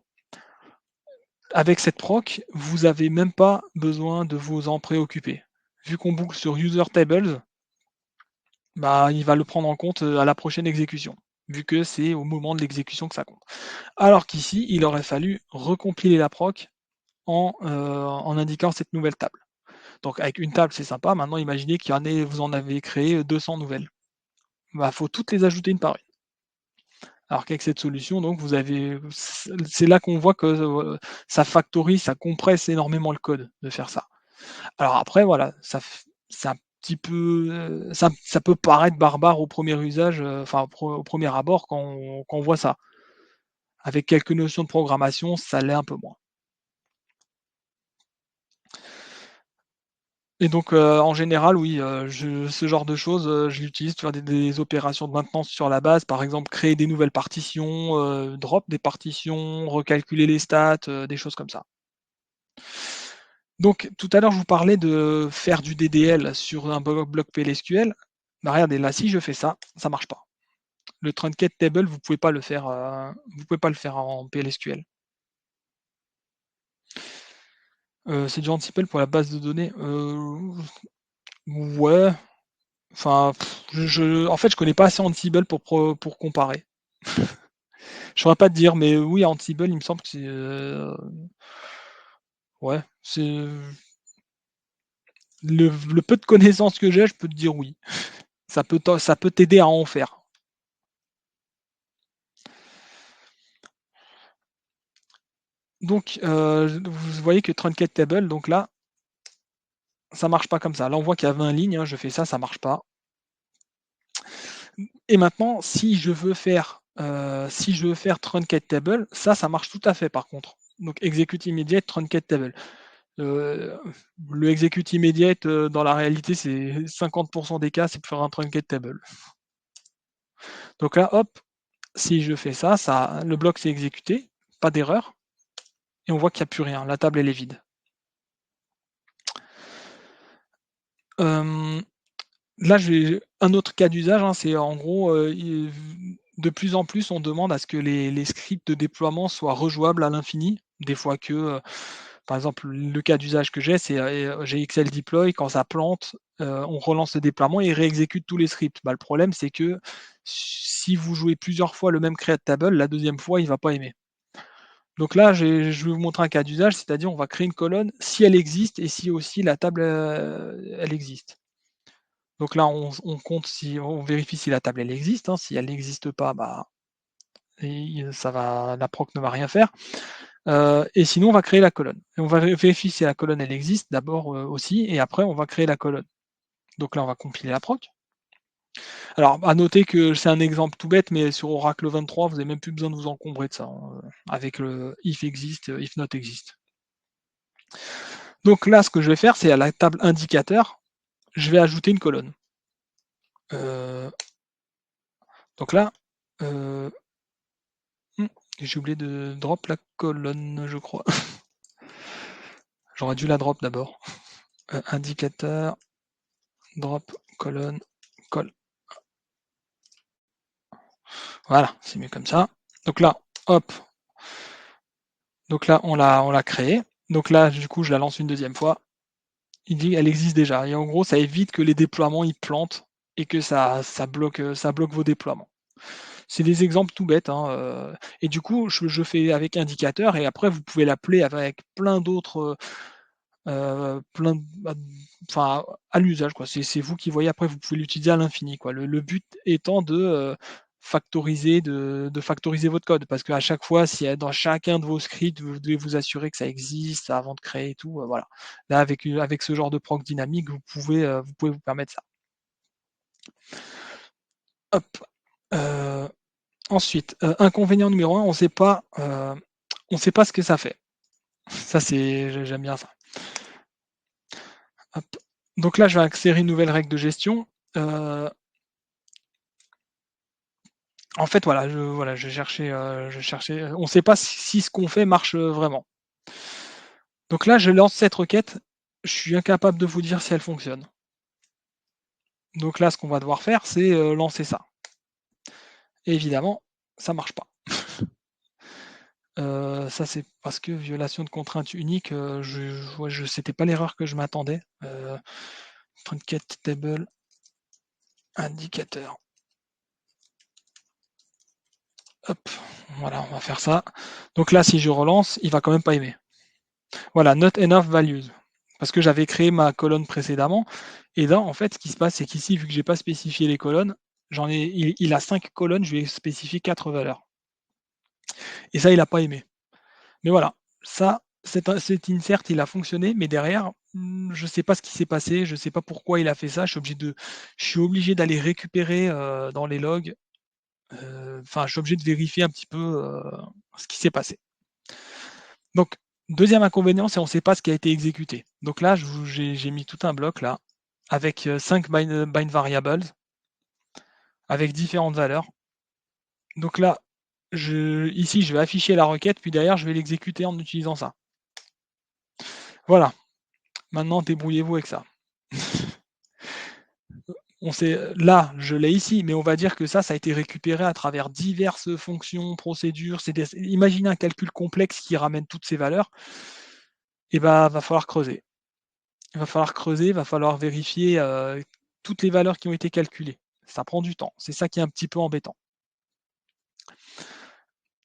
Avec cette proc, vous avez même pas besoin de vous en préoccuper. Vu qu'on boucle sur user tables, bah, il va le prendre en compte, à la prochaine exécution, vu que c'est au moment de l'exécution que ça compte. Alors qu'ici, il aurait fallu recompiler la proc en indiquant cette nouvelle table. Donc avec une table, c'est sympa. Maintenant, imaginez qu'il y en ait vous en avez créé 200 nouvelles. Bah, faut toutes les ajouter une par une. Alors qu'avec cette solution, donc vous avez c'est là qu'on voit que, ça factorise, ça compresse énormément le code de faire ça. Alors après voilà, c'est un petit peu, ça peut paraître barbare au premier usage, enfin au premier abord quand on voit ça. Avec quelques notions de programmation, ça l'est un peu moins. Et donc, en général, oui, je ce genre de choses, je l'utilise pour faire des opérations de maintenance sur la base, par exemple, créer des nouvelles partitions, drop des partitions, recalculer les stats, des choses comme ça. Donc tout à l'heure, je vous parlais de faire du DDL sur un bloc PLSQL. Bah, regardez, là, si je fais ça, ça marche pas. Le truncate table, vous pouvez pas le faire en PLSQL. C'est du Ansible pour la base de données, ouais. Enfin, en fait, je connais pas assez Ansible pour comparer. Je saurais pas te dire, mais oui, Ansible, il me semble que c'est, ouais, c'est le peu de connaissances que j'ai, je peux te dire oui. Ça peut t'aider à en faire. Donc, vous voyez que truncate table, donc là, ça marche pas comme ça. Là, on voit qu'il y a 20 lignes, hein, je fais ça, ça marche pas. Et maintenant, si je veux faire truncate table, ça marche tout à fait par contre. Donc execute immediate truncate table. Heu, le execute immediate, dans la réalité, c'est 50 des cas, c'est pour faire un truncate table. Donc là, hop, si je fais ça, le bloc s'est exécuté, pas d'erreur, et on voit qu'il y a plus rien, la table elle est vide. Hem, là, j'ai un autre cas d'usage, hein, c'est en gros, de plus en plus, on demande à ce que les scripts de déploiement soient rejouables à l'infini. Des fois que, Par exemple, le cas d'usage que j'ai, c'est, j'ai XL deploy, quand ça plante, on relance le déploiement et il réexécute tous les scripts. Bah, le problème, c'est que si vous jouez plusieurs fois le même create table, la deuxième fois, il va pas aimer. Donc là, je vais vous montrer un cas d'usage, c'est-à-dire on va créer une colonne si elle existe et si aussi la table, elle existe. Donc là, on compte si on vérifie si la table elle existe, hein. Si elle n'existe pas, bah, ça va la proc ne va rien faire. Et sinon, on va créer la colonne. Et on va vérifier si la colonne elle existe d'abord, aussi, et après on va créer la colonne. Donc là, on va compiler la proc. Alors, à noter que c'est un exemple tout bête, mais sur Oracle 23, vous n'avez même plus besoin de vous encombrer de ça, hein, avec le if exist, if not exist. Donc là, ce que je vais faire, c'est à la table indicateur, je vais ajouter une colonne. Donc là, euh, j'ai oublié de drop la colonne, je crois. J'aurais dû la drop d'abord. Indicateur, drop, colonne, col. Voilà, c'est mieux comme ça. Donc là, hop. Donc là, on l'a créée. Donc là, du coup, je la lance une deuxième fois. Il dit elle existe déjà. Et en gros, ça évite que les déploiements ils plantent et que ça bloque vos déploiements. C'est des exemples tout bêtes, hein, et du coup, je fais avec indicateur et après vous pouvez l'appeler avec plein d'autres, plein bah, enfin, à l'usage, quoi. C'est vous qui voyez, après vous pouvez l'utiliser à l'infini, quoi. Le but étant de factoriser votre code parce qu'à chaque fois, si dans chacun de vos scripts, vous devez vous assurer que ça existe avant de créer et tout, voilà. Là, avec ce genre de proc dynamique, vous pouvez vous permettre ça. Hop, ensuite, inconvénient numéro 1, on sait pas ce que ça fait. Ça, j'aime bien ça. Hop. Donc là, je vais insérer une nouvelle règle de gestion. En fait, voilà, je cherchais, on ne sait pas si ce qu'on fait marche vraiment. Donc là, je lance cette requête, je suis incapable de vous dire si elle fonctionne. Donc là, ce qu'on va devoir faire, c'est lancer ça. Et évidemment, ça ne marche pas. Ça, c'est parce que violation de contrainte unique, c'était pas l'erreur que je m'attendais. Trinket table indicateur. Hop, voilà, on va faire ça. Donc là, si je relance, il va quand même pas aimer. Voilà, not enough values. Parce que j'avais créé ma colonne précédemment. Et là, en fait, ce qui se passe, c'est qu'ici, vu que j'ai pas spécifié les colonnes, il a 5 colonnes, je lui ai spécifié 4 valeurs. Et ça, il n'a pas aimé. Mais voilà, ça, cet insert, il a fonctionné, mais derrière, je ne sais pas ce qui s'est passé, je ne sais pas pourquoi il a fait ça. Je suis obligé d'aller récupérer dans les logs. Enfin, je suis obligé de vérifier un petit peu ce qui s'est passé. Donc, deuxième inconvénient, c'est on ne sait pas ce qui a été exécuté. Donc là, j'ai mis tout un bloc là, avec 5 bind variables, avec différentes valeurs. Donc là, ici, je vais afficher la requête, puis derrière, je vais l'exécuter en utilisant ça. Voilà. Maintenant, débrouillez-vous avec ça. Là, je l'ai ici, mais on va dire que ça a été récupéré à travers diverses fonctions, procédures. Imaginez un calcul complexe qui ramène toutes ces valeurs. Et bah, va falloir creuser. Il va falloir creuser, il va falloir vérifier toutes les valeurs qui ont été calculées. Ça prend du temps. C'est ça qui est un petit peu embêtant.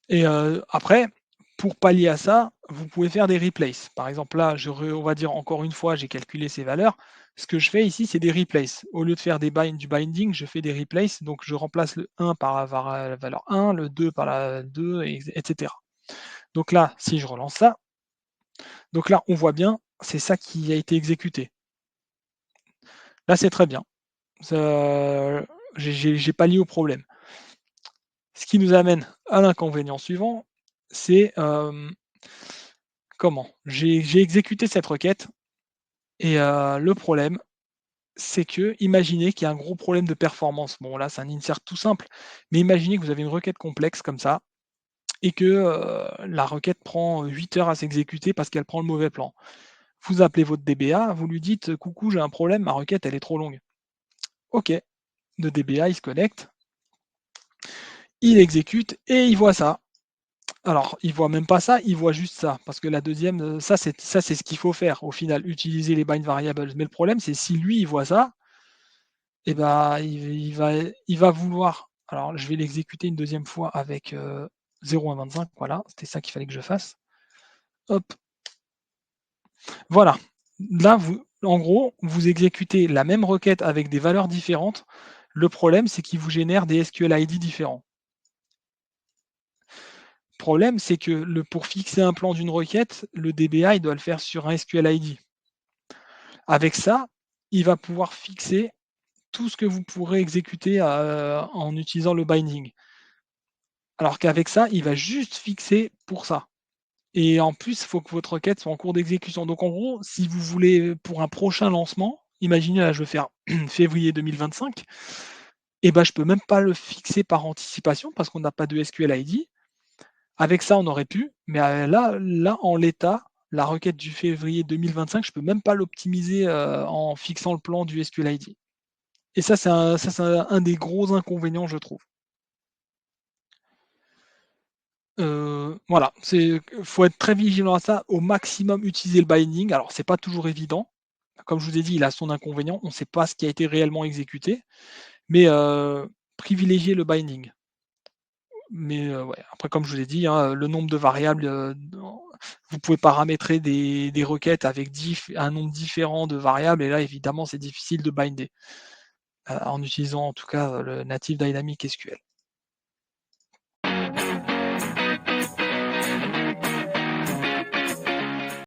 Et après, pour pallier à ça, vous pouvez faire des replaces. Par exemple, là, on va dire encore une fois, j'ai calculé ces valeurs. Ce que je fais ici, c'est des replaces. Au lieu de faire du binding, je fais des replaces. Donc, je remplace le 1 par la valeur 1, le 2 par la 2, etc. Donc là, si je relance ça, donc là, on voit bien, c'est ça qui a été exécuté. Là, c'est très bien. J'ai pallié au problème. Ce qui nous amène à l'inconvénient suivant, c'est comment j'ai exécuté cette requête et le problème, c'est que, imaginez qu'il y a un gros problème de performance. Bon, là, c'est un insert tout simple, mais imaginez que vous avez une requête complexe comme ça et que la requête prend 8 heures à s'exécuter parce qu'elle prend le mauvais plan. Vous appelez votre DBA, vous lui dites: «Coucou, j'ai un problème, ma requête, elle est trop longue». OK, le DBA, il se connecte, il exécute et il voit ça. Alors, il voit même pas ça, il voit juste ça, parce que la deuxième, ça c'est ce qu'il faut faire au final, utiliser les bind variables. Mais le problème, c'est si lui, il voit ça, et bah, il va vouloir alors je vais l'exécuter une deuxième fois avec, 0,25, voilà, c'était ça qu'il fallait que je fasse. Hop, voilà. Là, en gros, vous exécutez la même requête avec des valeurs différentes. Le problème, c'est qu'il vous génère des SQLID différents. Le problème, c'est que pour fixer un plan d'une requête, le DBA, il doit le faire sur un SQLID. Avec ça, il va pouvoir fixer tout ce que vous pourrez exécuter, en utilisant le binding. Alors qu'avec ça, il va juste fixer pour ça. Et en plus, il faut que votre requête soit en cours d'exécution. Donc en gros, si vous voulez, pour un prochain lancement, imaginez là, je veux faire février 2025, et ben, je peux même pas le fixer par anticipation parce qu'on n'a pas de SQLID. Avec ça, on aurait pu, mais là, en l'état, la requête du février 2025, je peux même pas l'optimiser, en fixant le plan du SQLID. Et ça, c'est un des gros inconvénients, je trouve. Voilà, faut être très vigilant à ça, au maximum utiliser le binding. Alors c'est pas toujours évident. Comme je vous ai dit, il a son inconvénient, on ne sait pas ce qui a été réellement exécuté, mais privilégier le binding. Mais ouais, après comme je vous ai dit, hein, le nombre de variables, vous pouvez paramétrer des requêtes avec un nombre différent de variables et là évidemment c'est difficile de binder, en utilisant en tout cas, le native dynamic SQL.